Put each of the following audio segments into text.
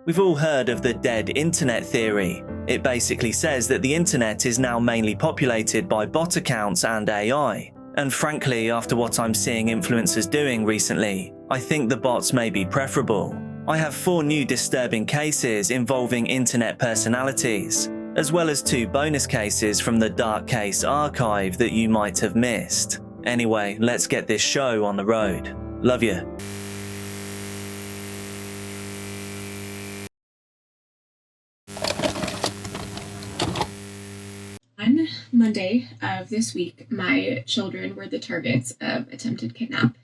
We've all heard of the dead internet theory. It basically says that the internet is now mainly populated by bot accounts and AI. And frankly, after what I'm seeing influencers doing recently, I think the bots may be preferable. I have 4 new disturbing cases involving internet personalities, as well as 2 bonus cases from the Dark Case archive that you might have missed. Anyway, let's get this show on the road. Love you. On Monday of this week, my children were the targets of attempted kidnap.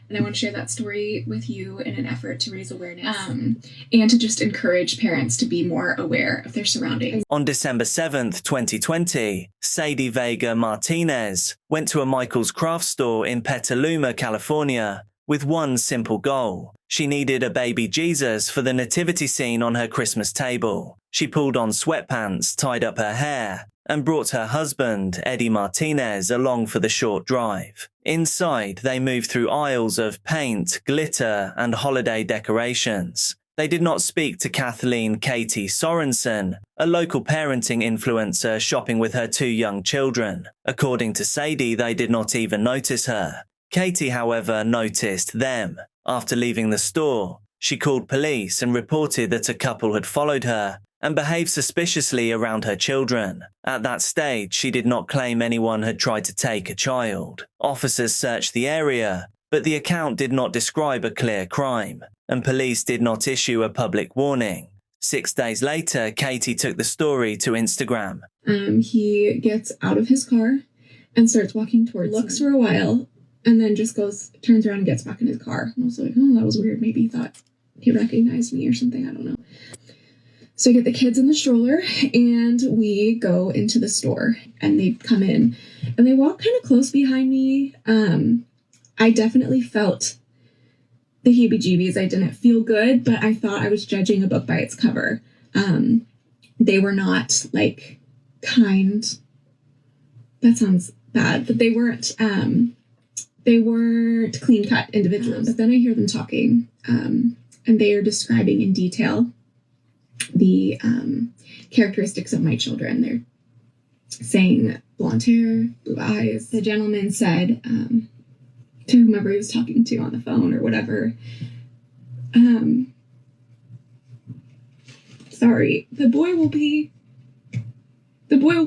And I want to share that story with you in an effort to raise awareness and to just encourage parents to be more aware of their surroundings. On December 7th, 2020, Sadie Vega Martinez went to a Michael's craft store in Petaluma, California, with one simple goal. She needed a baby Jesus for the nativity scene on her Christmas table. She pulled on sweatpants, tied up her hair, and brought her husband, Eddie Martinez, along for the short drive. Inside, they moved through aisles of paint, glitter, and holiday decorations. They did not speak to Kathleen Katie Sorensen, a local parenting influencer shopping with her 2 young children. According to Sadie, they did not even notice her. Katie, however, noticed them. After leaving the store, she called police and reported that a couple had followed her and behaved suspiciously around her children. At that stage, she did not claim anyone had tried to take a child. Officers searched the area, but the account did not describe a clear crime, and police did not issue a public warning. 6 days later, Katie took the story to Instagram. He gets out of his car and starts walking towards me. Looks for a while, and then just turns around and gets back in his car. And I was like, oh, that was weird. Maybe he thought he recognized me or something. I don't know. So I get the kids in the stroller and we go into the store, and they come in and they walk kind of close behind me. I definitely felt the heebie-jeebies. I didn't feel good, but I thought I was judging a book by its cover. They were not like kind. That sounds bad, but they weren't clean-cut individuals. But then I hear them talking, and they are describing in detail the characteristics of my children. They're saying blonde hair, blue eyes. The gentleman said to whomever he was talking to on the phone or whatever, sorry, the boy will be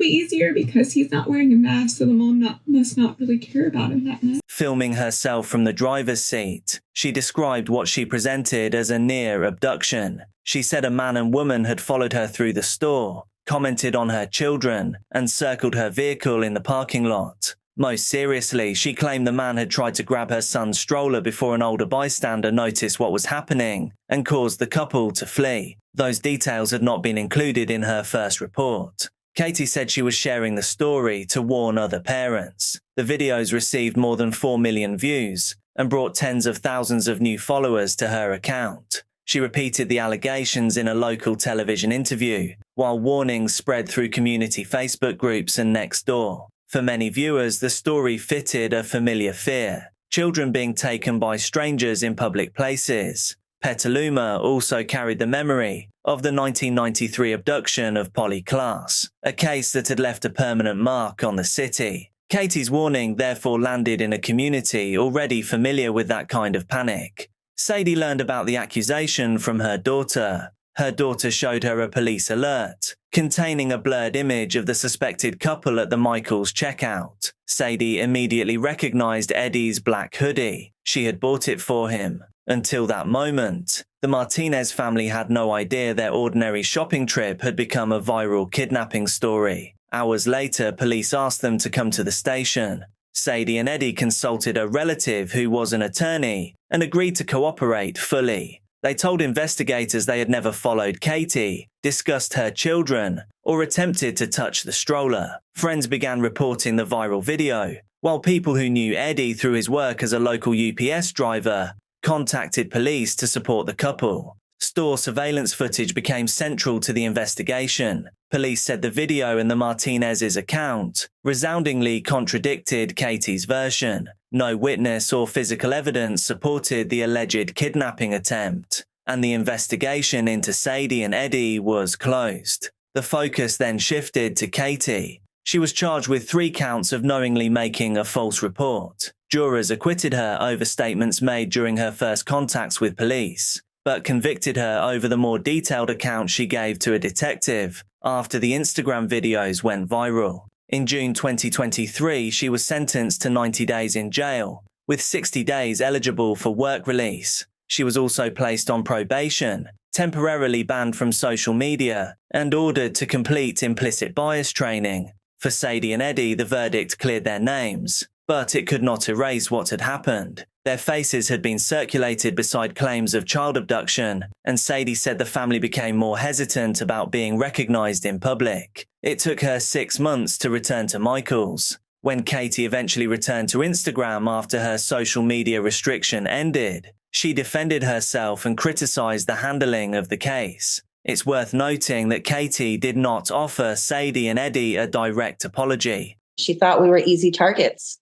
easier because he's not wearing a mask, so the mom must not really care about him that much. Filming herself from the driver's seat, she described what she presented as a near abduction. She said a man and woman had followed her through the store, commented on her children, and circled her vehicle in the parking lot. Most seriously, she claimed the man had tried to grab her son's stroller before an older bystander noticed what was happening and caused the couple to flee. Those details had not been included in her first report. Katie said she was sharing the story to warn other parents. The videos received more than 4 million views and brought tens of thousands of new followers to her account. She repeated the allegations in a local television interview, while warnings spread through community Facebook groups and Nextdoor. For many viewers, the story fitted a familiar fear: children being taken by strangers in public places. Petaluma also carried the memory of the 1993 abduction of Polly Klaas, a case that had left a permanent mark on the city. Katie's warning therefore landed in a community already familiar with that kind of panic. Sadie learned about the accusation from her daughter. Her daughter showed her a police alert containing a blurred image of the suspected couple at the Michael's checkout. Sadie immediately recognized Eddie's black hoodie. She had bought it for him. Until that moment, the Martinez family had no idea their ordinary shopping trip had become a viral kidnapping story. Hours later, police asked them to come to the station. Sadie and Eddie consulted a relative who was an attorney and agreed to cooperate fully. They told investigators they had never followed Katie, discussed her children, or attempted to touch the stroller. Friends began reporting the viral video, while people who knew Eddie through his work as a local UPS driver contacted police to support the couple. Store surveillance footage became central to the investigation. Police said the video in the Martinez's account resoundingly contradicted Katie's version. No witness or physical evidence supported the alleged kidnapping attempt. and the investigation into Sadie and Eddie was closed. The focus then shifted to Katie. She was charged with 3 counts of knowingly making a false report. Jurors acquitted her over statements made during her first contacts with police, but convicted her over the more detailed account she gave to a detective after the Instagram videos went viral. In June 2023, she was sentenced to 90 days in jail, with 60 days eligible for work release. She was also placed on probation, temporarily banned from social media, and ordered to complete implicit bias training. For Sadie and Eddie, the verdict cleared their names, but it could not erase what had happened. Their faces had been circulated beside claims of child abduction, and Sadie said the family became more hesitant about being recognized in public. It took her 6 months to return to Michael's. When Katie eventually returned to Instagram after her social media restriction ended, she defended herself and criticized the handling of the case. It's worth noting that Katie did not offer Sadie and Eddie a direct apology. She thought we were easy targets.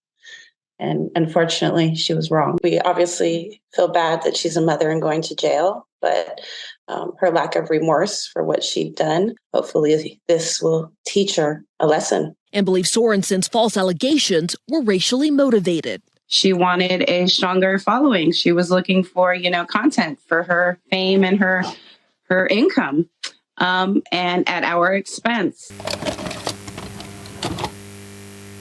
And unfortunately, she was wrong. We obviously feel bad that she's a mother and going to jail, but her lack of remorse for what she'd done, hopefully this will teach her a lesson. And believes Sorensen's false allegations were racially motivated. She wanted a stronger following. She was looking for, content for her fame and her income, and at our expense.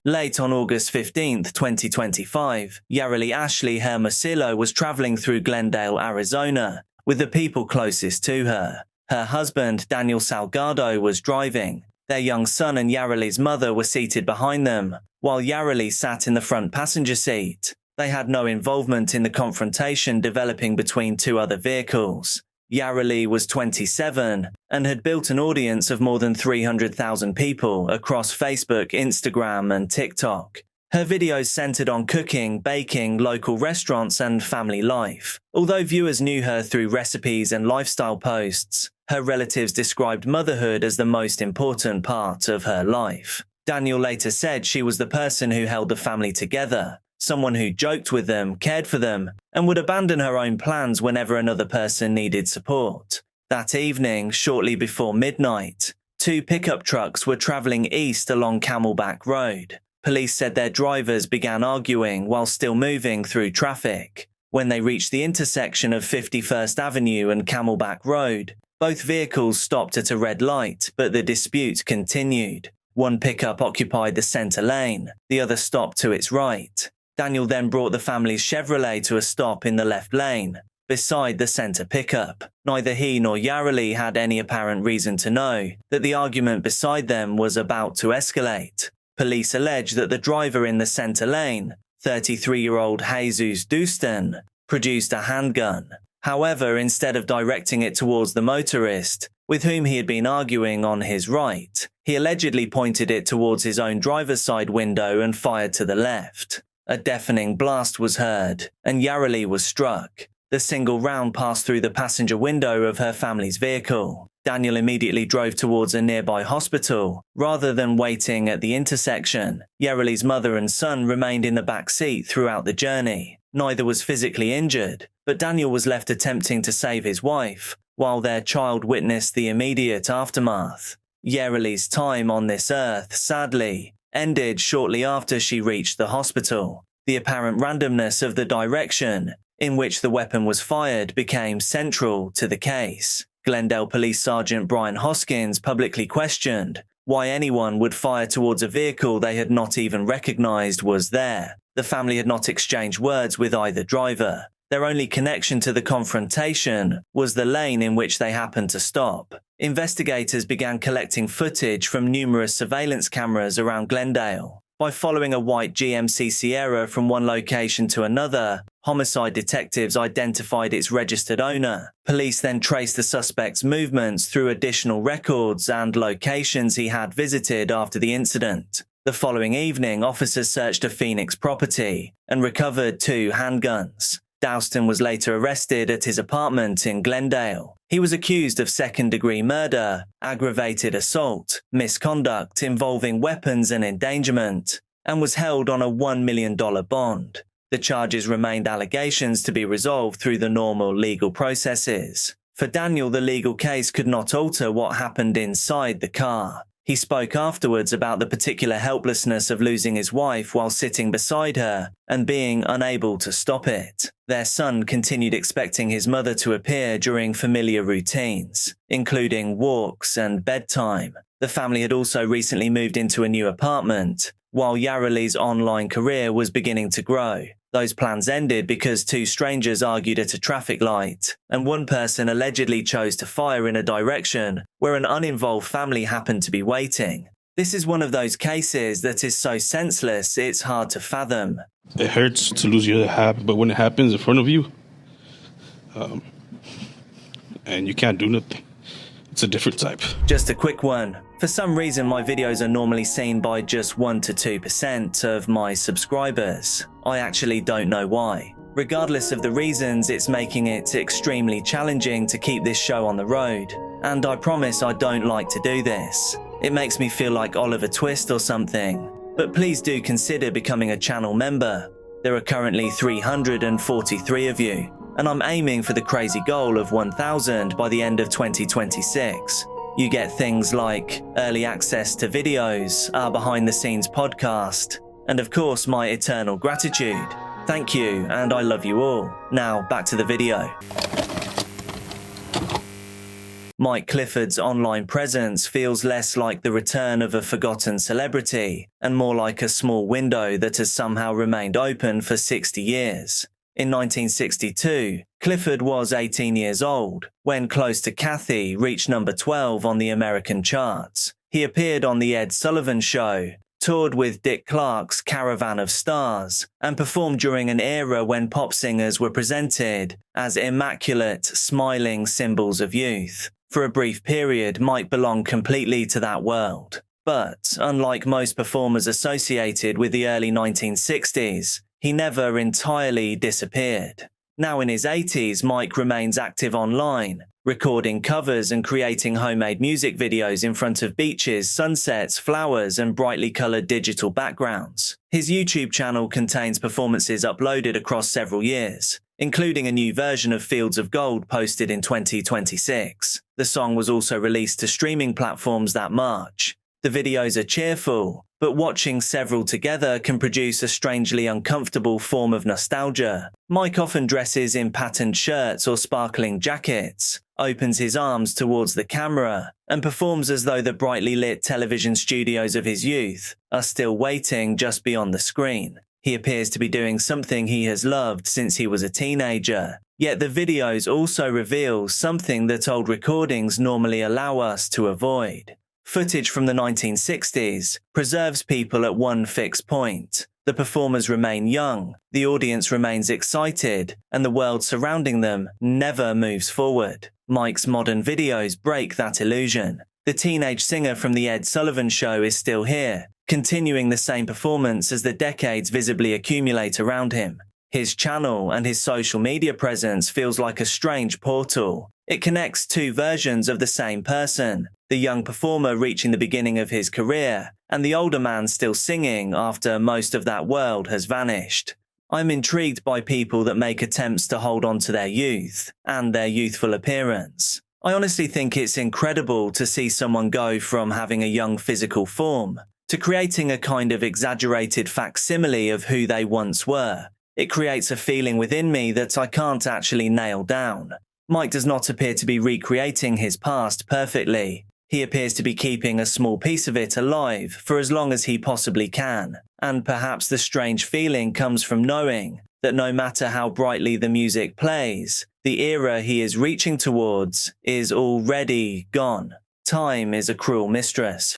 Late on August 15, 2025, Yareli Ashley Hermosillo was traveling through Glendale, Arizona, with the people closest to her. Her husband, Daniel Salgado, was driving. Their young son and Yareli's mother were seated behind them, while Yareli sat in the front passenger seat. They had no involvement in the confrontation developing between 2 other vehicles. Yareli was 27 and had built an audience of more than 300,000 people across Facebook, Instagram, and TikTok. Her videos centered on cooking, baking, local restaurants, and family life. Although viewers knew her through recipes and lifestyle posts, her relatives described motherhood as the most important part of her life. Daniel later said she was the person who held the family together, someone who joked with them, cared for them, and would abandon her own plans whenever another person needed support. That evening, shortly before midnight, 2 pickup trucks were traveling east along Camelback Road. Police said their drivers began arguing while still moving through traffic. When they reached the intersection of 51st Avenue and Camelback Road, both vehicles stopped at a red light, but the dispute continued. One pickup occupied the center lane, the other stopped to its right. Daniel then brought the family's Chevrolet to a stop in the left lane, beside the center pickup. Neither he nor Yareli had any apparent reason to know that the argument beside them was about to escalate. Police allege that the driver in the center lane, 33-year-old Jesus Dustin, produced a handgun. However, instead of directing it towards the motorist, with whom he had been arguing on his right, he allegedly pointed it towards his own driver's side window and fired to the left. A deafening blast was heard, and Yareli was struck. The single round passed through the passenger window of her family's vehicle. Daniel immediately drove towards a nearby hospital, rather than waiting at the intersection. Yareli's mother and son remained in the back seat throughout the journey. Neither was physically injured, but Daniel was left attempting to save his wife, while their child witnessed the immediate aftermath. Yareli's time on this earth, sadly, ended shortly after she reached the hospital. The apparent randomness of the direction in which the weapon was fired became central to the case. Glendale Police Sergeant Brian Hoskins publicly questioned why anyone would fire towards a vehicle they had not even recognized was there. The family had not exchanged words with either driver. Their only connection to the confrontation was the lane in which they happened to stop. Investigators began collecting footage from numerous surveillance cameras around Glendale. By following a white GMC Sierra from one location to another, homicide detectives identified its registered owner. Police then traced the suspect's movements through additional records and locations he had visited after the incident. The following evening, officers searched a Phoenix property and recovered 2 handguns. Dowston was later arrested at his apartment in Glendale. He was accused of second-degree murder, aggravated assault, misconduct involving weapons and endangerment, and was held on a $1 million bond. The The charges remained allegations to be resolved through the normal legal processes. For Daniel, the legal case could not alter what happened inside the car. He spoke afterwards about the particular helplessness of losing his wife while sitting beside her and being unable to stop it. Their son continued expecting his mother to appear during familiar routines, including walks and bedtime. The family had also recently moved into a new apartment, while Yarali's online career was beginning to grow. Those plans ended because two strangers argued at a traffic light, and one person allegedly chose to fire in a direction where an uninvolved family happened to be waiting. This is one of those cases that is so senseless it's hard to fathom. It hurts to lose your other half, but when it happens in front of you, and you can't do nothing, it's a different type. Just a quick one. For some reason, my videos are normally seen by just 1 to 2% of my subscribers. I actually don't know why. Regardless of the reasons, it's making it extremely challenging to keep this show on the road. And I promise I don't like to do this. It makes me feel like Oliver Twist or something. But please do consider becoming a channel member. There are currently 343 of you, and I'm aiming for the crazy goal of 1,000 by the end of 2026. You get things like early access to videos, our behind-the-scenes podcast, and of course my eternal gratitude. Thank you, and I love you all. Now, back to the video. Mike Clifford's online presence feels less like the return of a forgotten celebrity and more like a small window that has somehow remained open for 60 years. In 1962, Clifford was 18 years old when Close to Kathy reached number 12 on the American charts. He appeared on The Ed Sullivan Show, toured with Dick Clark's Caravan of Stars, and performed during an era when pop singers were presented as immaculate, smiling symbols of youth. For a brief period, Mike belonged completely to that world. But, unlike most performers associated with the early 1960s, he never entirely disappeared. Now in his 80s, Mike remains active online, recording covers and creating homemade music videos in front of beaches, sunsets, flowers, and brightly colored digital backgrounds. His YouTube channel contains performances uploaded across several years, including a new version of Fields of Gold posted in 2026. The song was also released to streaming platforms that March. The videos are cheerful, but watching several together can produce a strangely uncomfortable form of nostalgia. Mike often dresses in patterned shirts or sparkling jackets, opens his arms towards the camera, and performs as though the brightly lit television studios of his youth are still waiting just beyond the screen. He appears to be doing something he has loved since he was a teenager. Yet the videos also reveal something that old recordings normally allow us to avoid. Footage from the 1960s preserves people at one fixed point. The performers remain young, the audience remains excited, and the world surrounding them never moves forward. Mike's modern videos break that illusion. The teenage singer from The Ed Sullivan Show is still here, continuing the same performance as the decades visibly accumulate around him. His channel and his social media presence feels like a strange portal. It connects two versions of the same person, the young performer reaching the beginning of his career, and the older man still singing after most of that world has vanished. I'm intrigued by people that make attempts to hold on to their youth and their youthful appearance. I honestly think it's incredible to see someone go from having a young physical form to creating a kind of exaggerated facsimile of who they once were. It creates a feeling within me that I can't actually nail down. Mike does not appear to be recreating his past perfectly. He appears to be keeping a small piece of it alive for as long as he possibly can. And perhaps the strange feeling comes from knowing that no matter how brightly the music plays, the era he is reaching towards is already gone. Time is a cruel mistress.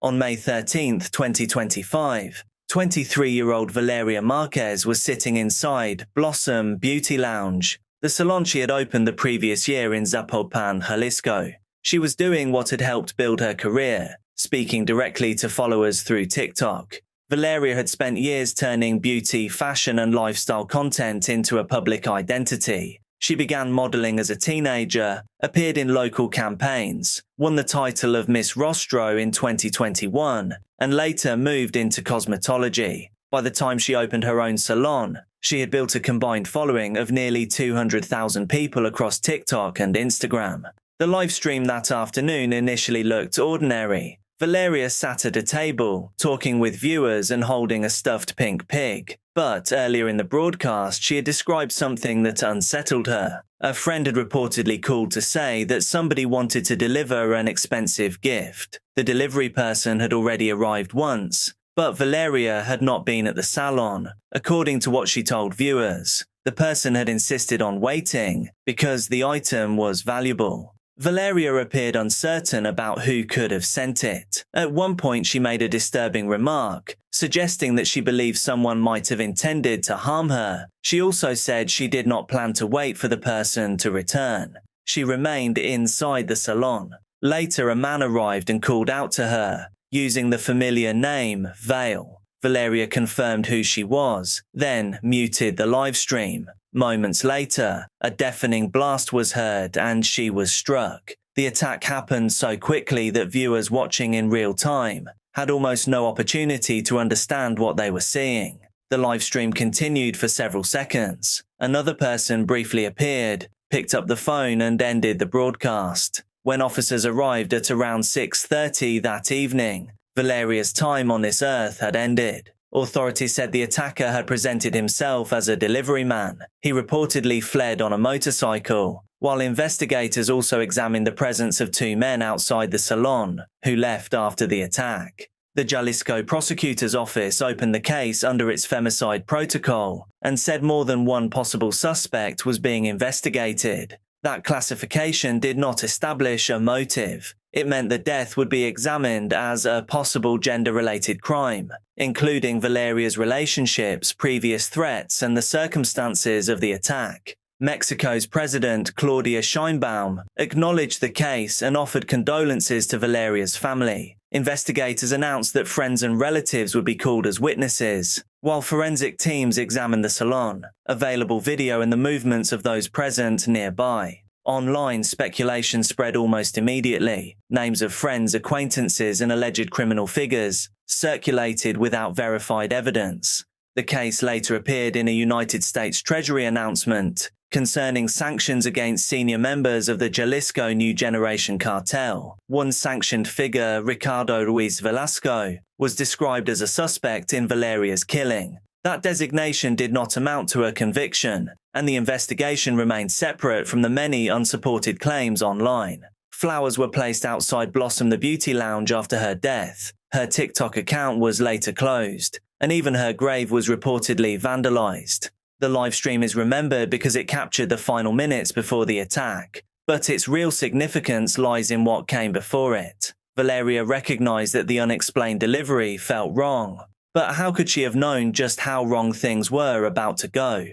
On May 13th, 2025, 23-year-old Valeria Marquez was sitting inside Blossom Beauty Lounge, the salon she had opened the previous year in Zapopan, Jalisco. She was doing what had helped build her career, speaking directly to followers through TikTok. Valeria had spent years turning beauty, fashion, and lifestyle content into a public identity. She began modeling as a teenager, appeared in local campaigns, won the title of Miss Rostro in 2021, and later moved into cosmetology. By the time she opened her own salon, she had built a combined following of nearly 200,000 people across TikTok and Instagram. The live stream that afternoon initially looked ordinary. Valeria sat at a table, talking with viewers and holding a stuffed pink pig. But earlier in the broadcast, she had described something that unsettled her. A friend had reportedly called to say that somebody wanted to deliver an expensive gift. The delivery person had already arrived once, but Valeria had not been at the salon. According to what she told viewers, the person had insisted on waiting because the item was valuable. Valeria appeared uncertain about who could have sent it. At one point, she made a disturbing remark, suggesting that she believed someone might have intended to harm her. She also said she did not plan to wait for the person to return. She remained inside the salon. Later, a man arrived and called out to her, using the familiar name, Vale. Valeria confirmed who she was, then muted the live stream. Moments later, a deafening blast was heard and she was struck. The attack happened so quickly that viewers watching in real time had almost no opportunity to understand what they were seeing. The live stream continued for several seconds. Another person briefly appeared, picked up the phone and ended the broadcast. When officers arrived at around 6:30 that evening, Valeria's time on this earth had ended. Authorities said the attacker had presented himself as a delivery man. He reportedly fled on a motorcycle, while investigators also examined the presence of two men outside the salon, who left after the attack. The Jalisco prosecutor's office opened the case under its femicide protocol and said more than one possible suspect was being investigated. That classification did not establish a motive. It meant the death would be examined as a possible gender-related crime, including Valeria's relationships, previous threats, and the circumstances of the attack. Mexico's President Claudia Sheinbaum acknowledged the case and offered condolences to Valeria's family. Investigators announced that friends and relatives would be called as witnesses, while forensic teams examined the salon, available video and the movements of those present nearby. Online, speculation spread almost immediately. Names of friends, acquaintances, and alleged criminal figures circulated without verified evidence. The case later appeared in a United States Treasury announcement concerning sanctions against senior members of the Jalisco New Generation cartel. One sanctioned figure, Ricardo Ruiz Velasco, was described as a suspect in Valeria's killing. That designation did not amount to a conviction, and the investigation remained separate from the many unsupported claims online. Flowers were placed outside Blossom the Beauty Lounge after her death. Her TikTok account was later closed, and even her grave was reportedly vandalized. The livestream is remembered because it captured the final minutes before the attack, but its real significance lies in what came before it. Valeria recognized that the unexplained delivery felt wrong, but how could she have known just how wrong things were about to go?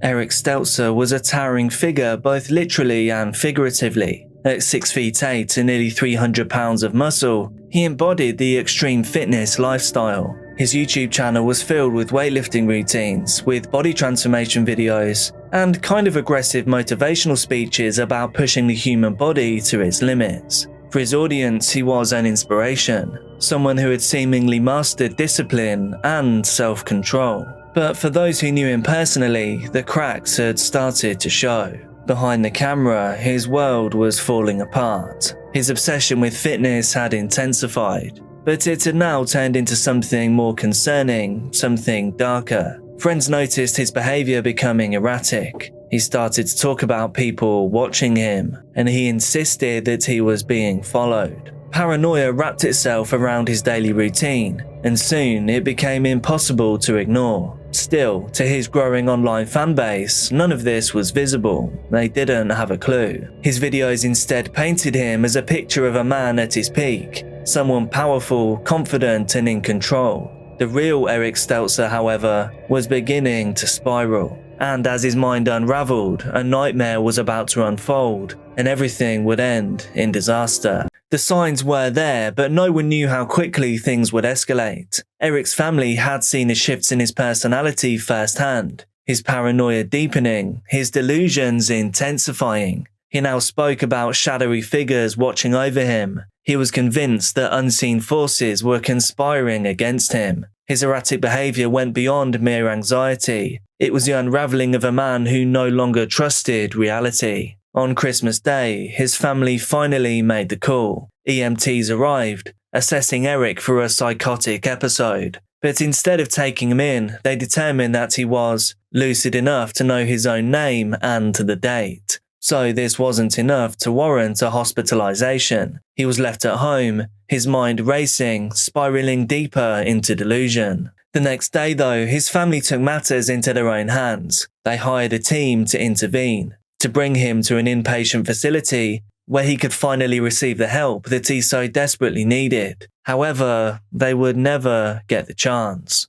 Eric Stelzer was a towering figure both literally and figuratively. At 6'8" and nearly 300 pounds of muscle, he embodied the extreme fitness lifestyle. His YouTube channel was filled with weightlifting routines, with body transformation videos, and kind of aggressive motivational speeches about pushing the human body to its limits. For his audience, he was an inspiration, someone who had seemingly mastered discipline and self-control. But for those who knew him personally, the cracks had started to show. Behind the camera, his world was falling apart. His obsession with fitness had intensified, but it had now turned into something more concerning, something darker. Friends noticed his behavior becoming erratic. He started to talk about people watching him, and he insisted that he was being followed. Paranoia wrapped itself around his daily routine, and soon it became impossible to ignore. Still, to his growing online fanbase, none of this was visible. They didn't have a clue. His videos instead painted him as a picture of a man at his peak, someone powerful, confident, and in control. The real Eric Stelzer, however, was beginning to spiral. And as his mind unraveled, a nightmare was about to unfold, and everything would end in disaster. The signs were there, but no one knew how quickly things would escalate. Eric's family had seen the shifts in his personality firsthand, his paranoia deepening, his delusions intensifying. He now spoke about shadowy figures watching over him. He was convinced that unseen forces were conspiring against him. His erratic behavior went beyond mere anxiety. It was the unraveling of a man who no longer trusted reality. On Christmas Day, his family finally made the call. EMTs arrived, assessing Eric for a psychotic episode. But instead of taking him in, they determined that he was lucid enough to know his own name and the date. So this wasn't enough to warrant a hospitalization. He was left at home, his mind racing, spiraling deeper into delusion. The next day, though, his family took matters into their own hands. They hired a team to intervene, to bring him to an inpatient facility where he could finally receive the help that he so desperately needed. However, they would never get the chance.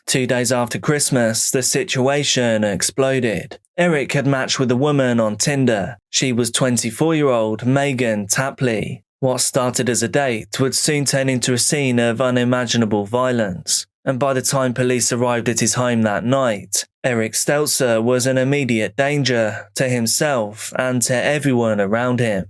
2 days after Christmas, the situation exploded. Eric had matched with a woman on Tinder. She was 24-year-old Megan Tapley. What started as a date would soon turn into a scene of unimaginable violence. And by the time police arrived at his home that night, Eric Stelzer was an immediate danger to himself and to everyone around him.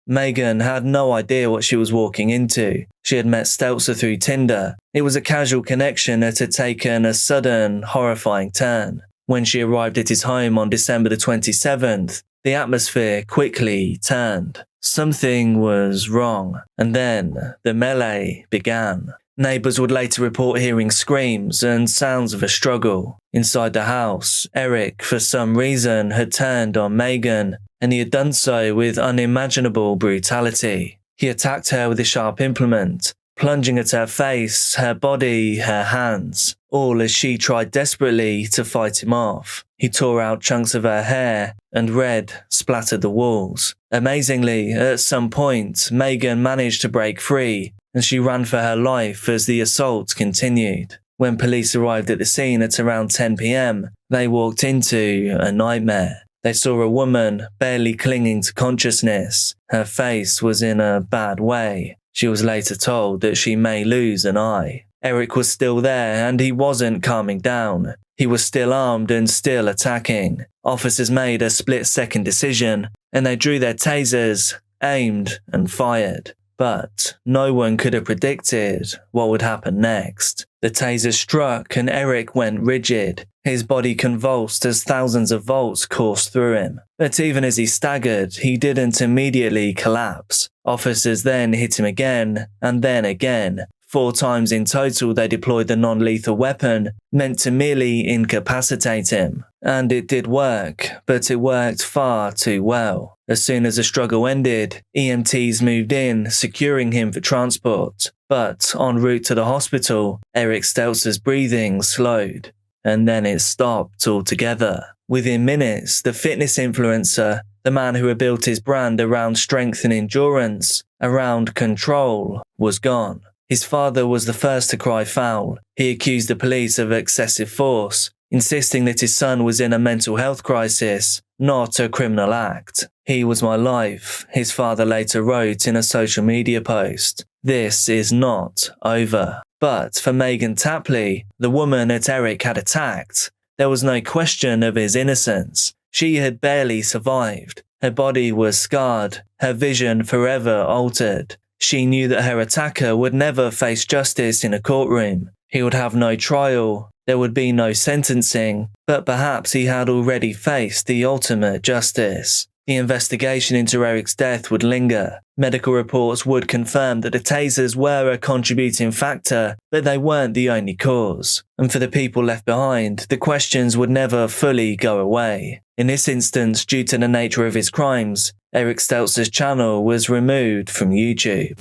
Megan had no idea what she was walking into. She had met Stelzer through Tinder. It was a casual connection that had taken a sudden, horrifying turn. When she arrived at his home on December the 27th, the atmosphere quickly turned. Something was wrong, and then the melee began. Neighbours would later report hearing screams and sounds of a struggle. Inside the house, Eric, for some reason, had turned on Megan, and he had done so with unimaginable brutality. He attacked her with a sharp implement, plunging at her face, her body, her hands, all as she tried desperately to fight him off. He tore out chunks of her hair, and red splattered the walls. Amazingly, at some point, Megan managed to break free, and she ran for her life as the assault continued. When police arrived at the scene at around 10 p.m, they walked into a nightmare. They saw a woman barely clinging to consciousness. Her face was in a bad way. She was later told that she may lose an eye. Eric was still there, and he wasn't calming down. He was still armed and still attacking. Officers made a split-second decision, and they drew their tasers, aimed, and fired. But no one could have predicted what would happen next. The taser struck and Eric went rigid. His body convulsed as thousands of volts coursed through him. But even as he staggered, he didn't immediately collapse. Officers then hit him again, and then again. 4 times in total they deployed the non-lethal weapon, meant to merely incapacitate him. And it did work, but it worked far too well. As soon as the struggle ended, EMTs moved in, securing him for transport. But en route to the hospital, Eric Stelzer's breathing slowed, and then it stopped altogether. Within minutes, the fitness influencer, the man who had built his brand around strength and endurance, around control, was gone. His father was the first to cry foul. He accused the police of excessive force, insisting that his son was in a mental health crisis, not a criminal act. "He was my life," his father later wrote in a social media post. This is not over. But for Megan Tapley, the woman that Eric had attacked, there was no question of his innocence. She had barely survived. Her body was scarred, her vision forever altered. She knew that her attacker would never face justice in a courtroom. He would have no trial, there would be no sentencing, but perhaps he had already faced the ultimate justice. The investigation into Eric's death would linger. Medical reports would confirm that the tasers were a contributing factor, but they weren't the only cause. And for the people left behind, the questions would never fully go away. In this instance, due to the nature of his crimes, Eric Stelzer's channel was removed from YouTube.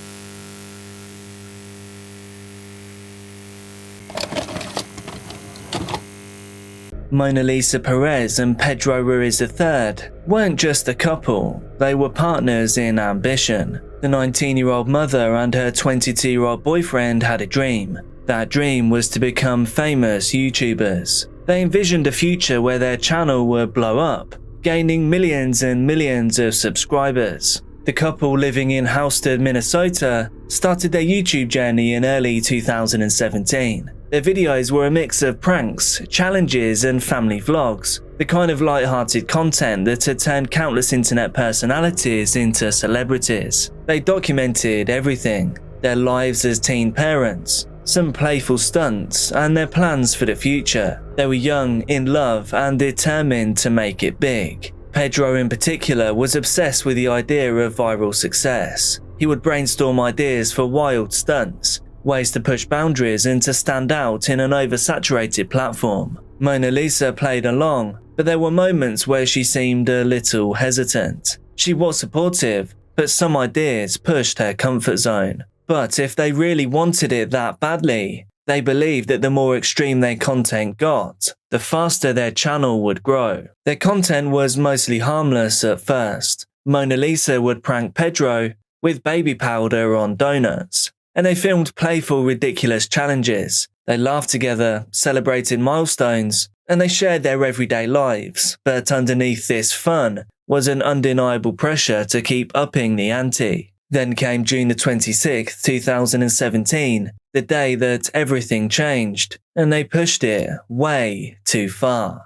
Mona Lisa Perez and Pedro Ruiz III weren't just a couple, they were partners in ambition. The 19-year-old mother and her 22-year-old boyfriend had a dream. That dream was to become famous YouTubers. They envisioned a future where their channel would blow up, gaining millions and millions of subscribers. The couple living in Houston, Minnesota, started their YouTube journey in early 2017. Their videos were a mix of pranks, challenges, and family vlogs, the kind of light-hearted content that had turned countless internet personalities into celebrities. They documented everything: their lives as teen parents, some playful stunts, and their plans for the future. They were young, in love, and determined to make it big. Pedro in particular was obsessed with the idea of viral success. He would brainstorm ideas for wild stunts, ways to push boundaries and to stand out in an oversaturated platform. Mona Lisa played along, but there were moments where she seemed a little hesitant. She was supportive, but some ideas pushed her comfort zone. But if they really wanted it that badly, they believed that the more extreme their content got, the faster their channel would grow. Their content was mostly harmless at first. Mona Lisa would prank Pedro with baby powder on donuts, and they filmed playful, ridiculous challenges. They laughed together, celebrated milestones, and they shared their everyday lives. But underneath this fun was an undeniable pressure to keep upping the ante. Then came June the 26th, 2017, the day that everything changed, and they pushed it way too far.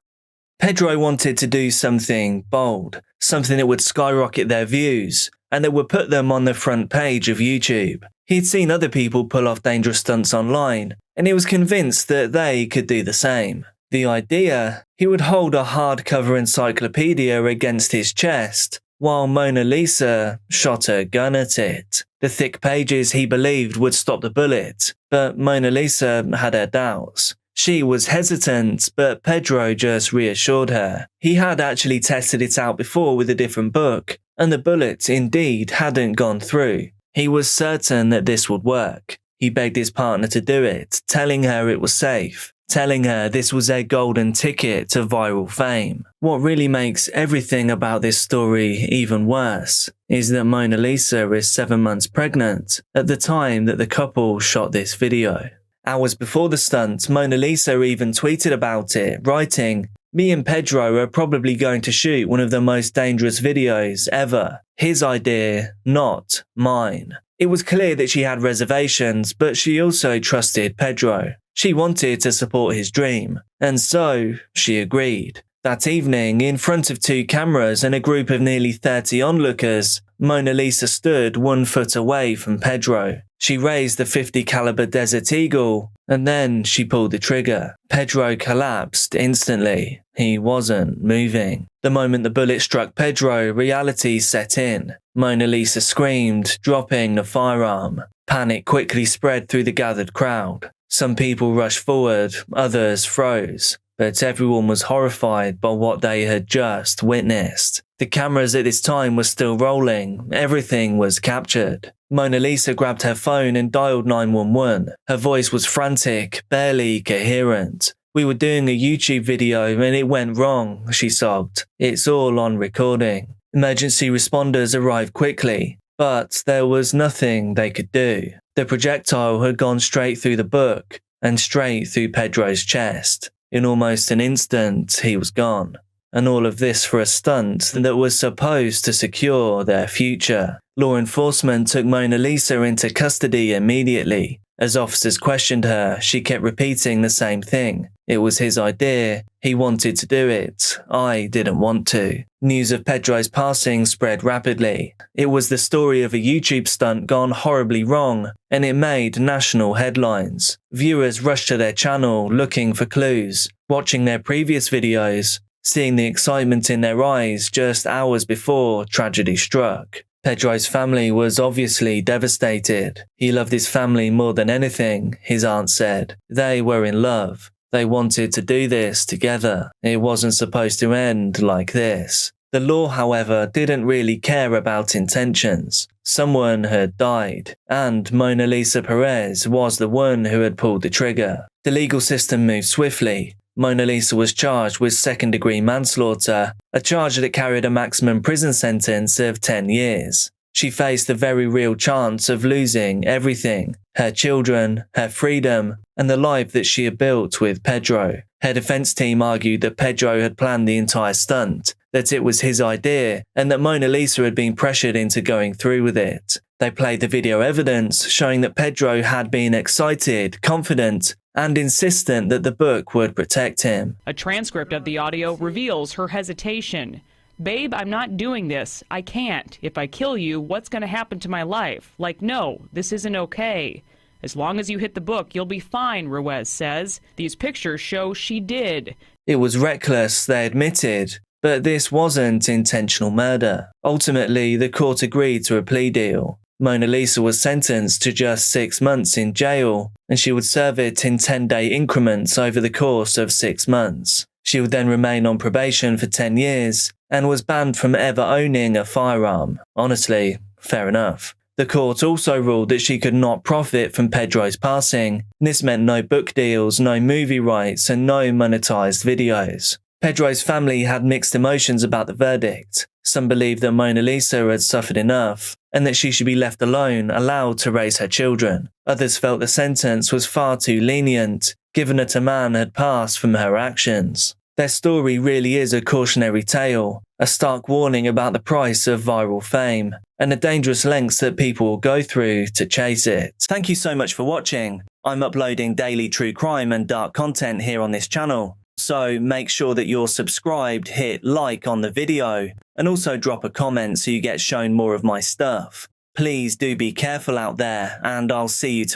Pedro wanted to do something bold, something that would skyrocket their views, and that would put them on the front page of YouTube. He'd seen other people pull off dangerous stunts online, and he was convinced that they could do the same. The idea: he would hold a hardcover encyclopedia against his chest, while Mona Lisa shot a gun at it. The thick pages, he believed, would stop the bullet, but Mona Lisa had her doubts. She was hesitant, but Pedro just reassured her. He had actually tested it out before with a different book, and the bullet indeed hadn't gone through. He was certain that this would work. He begged his partner to do it, telling her it was safe, telling her this was their golden ticket to viral fame. What really makes everything about this story even worse is that Mona Lisa is 7 months pregnant at the time that the couple shot this video. Hours before the stunt, Mona Lisa even tweeted about it, writing, "Me and Pedro are probably going to shoot one of the most dangerous videos ever. His idea, not mine." It was clear that she had reservations, but she also trusted Pedro. She wanted to support his dream, and so she agreed. That evening, in front of 2 cameras and a group of nearly 30 onlookers, Mona Lisa stood 1 foot away from Pedro. She raised the .50 caliber Desert Eagle, and then she pulled the trigger. Pedro collapsed instantly. He wasn't moving. The moment the bullet struck Pedro, reality set in. Mona Lisa screamed, dropping the firearm. Panic quickly spread through the gathered crowd. Some people rushed forward, others froze, but everyone was horrified by what they had just witnessed. The cameras at this time were still rolling. Everything was captured. Mona Lisa grabbed her phone and dialed 911. Her voice was frantic, barely coherent. "We were doing a YouTube video and it went wrong," she sobbed. "It's all on recording." Emergency responders arrived quickly, but there was nothing they could do. The projectile had gone straight through the book and straight through Pedro's chest. In almost an instant, he was gone. And all of this for a stunt that was supposed to secure their future. Law enforcement took Mona Lisa into custody immediately. As officers questioned her, she kept repeating the same thing. "It was his idea. He wanted to do it. I didn't want to." News of Pedro's passing spread rapidly. It was the story of a YouTube stunt gone horribly wrong, and it made national headlines. Viewers rushed to their channel looking for clues, watching their previous videos, seeing the excitement in their eyes just hours before tragedy struck. Pedro's family was obviously devastated. He loved his family more than anything, his aunt said. They were in love. They wanted to do this together. It wasn't supposed to end like this. The law, however, didn't really care about intentions. Someone had died, and Mona Lisa Perez was the one who had pulled the trigger. The legal system moved swiftly. Mona Lisa was charged with second-degree manslaughter, a charge that carried a maximum prison sentence of 10 years. She faced the very real chance of losing everything: her children, her freedom, and the life that she had built with Pedro. Her defense team argued that Pedro had planned the entire stunt, that it was his idea and that Mona Lisa had been pressured into going through with it. They played the video evidence showing that Pedro had been excited, confident, and insistent that the book would protect him. A transcript of the audio reveals her hesitation. "Babe, I'm not doing this. I can't. If I kill you, what's going to happen to my life? Like, no, this isn't okay. As long as you hit the book, you'll be fine," Ruiz says. These pictures show she did. It was reckless, they admitted, but this wasn't intentional murder. Ultimately, the court agreed to a plea deal. Mona Lisa was sentenced to just 6 months in jail, and she would serve it in 10-day increments over the course of 6 months. She would then remain on probation for 10 years and was banned from ever owning a firearm. Honestly, fair enough. The court also ruled that she could not profit from Pedro's passing. This meant no book deals, no movie rights, and no monetized videos. Pedro's family had mixed emotions about the verdict. Some believed that Mona Lisa had suffered enough and that she should be left alone, allowed to raise her children. Others felt the sentence was far too lenient, given that a man had passed from her actions. Their story really is a cautionary tale, a stark warning about the price of viral fame and the dangerous lengths that people will go through to chase it. Thank you so much for watching. I'm uploading daily true crime and dark content here on this channel, so make sure that you're subscribed, hit like on the video, and also drop a comment so you get shown more of my stuff. Please do be careful out there, and I'll see you tomorrow.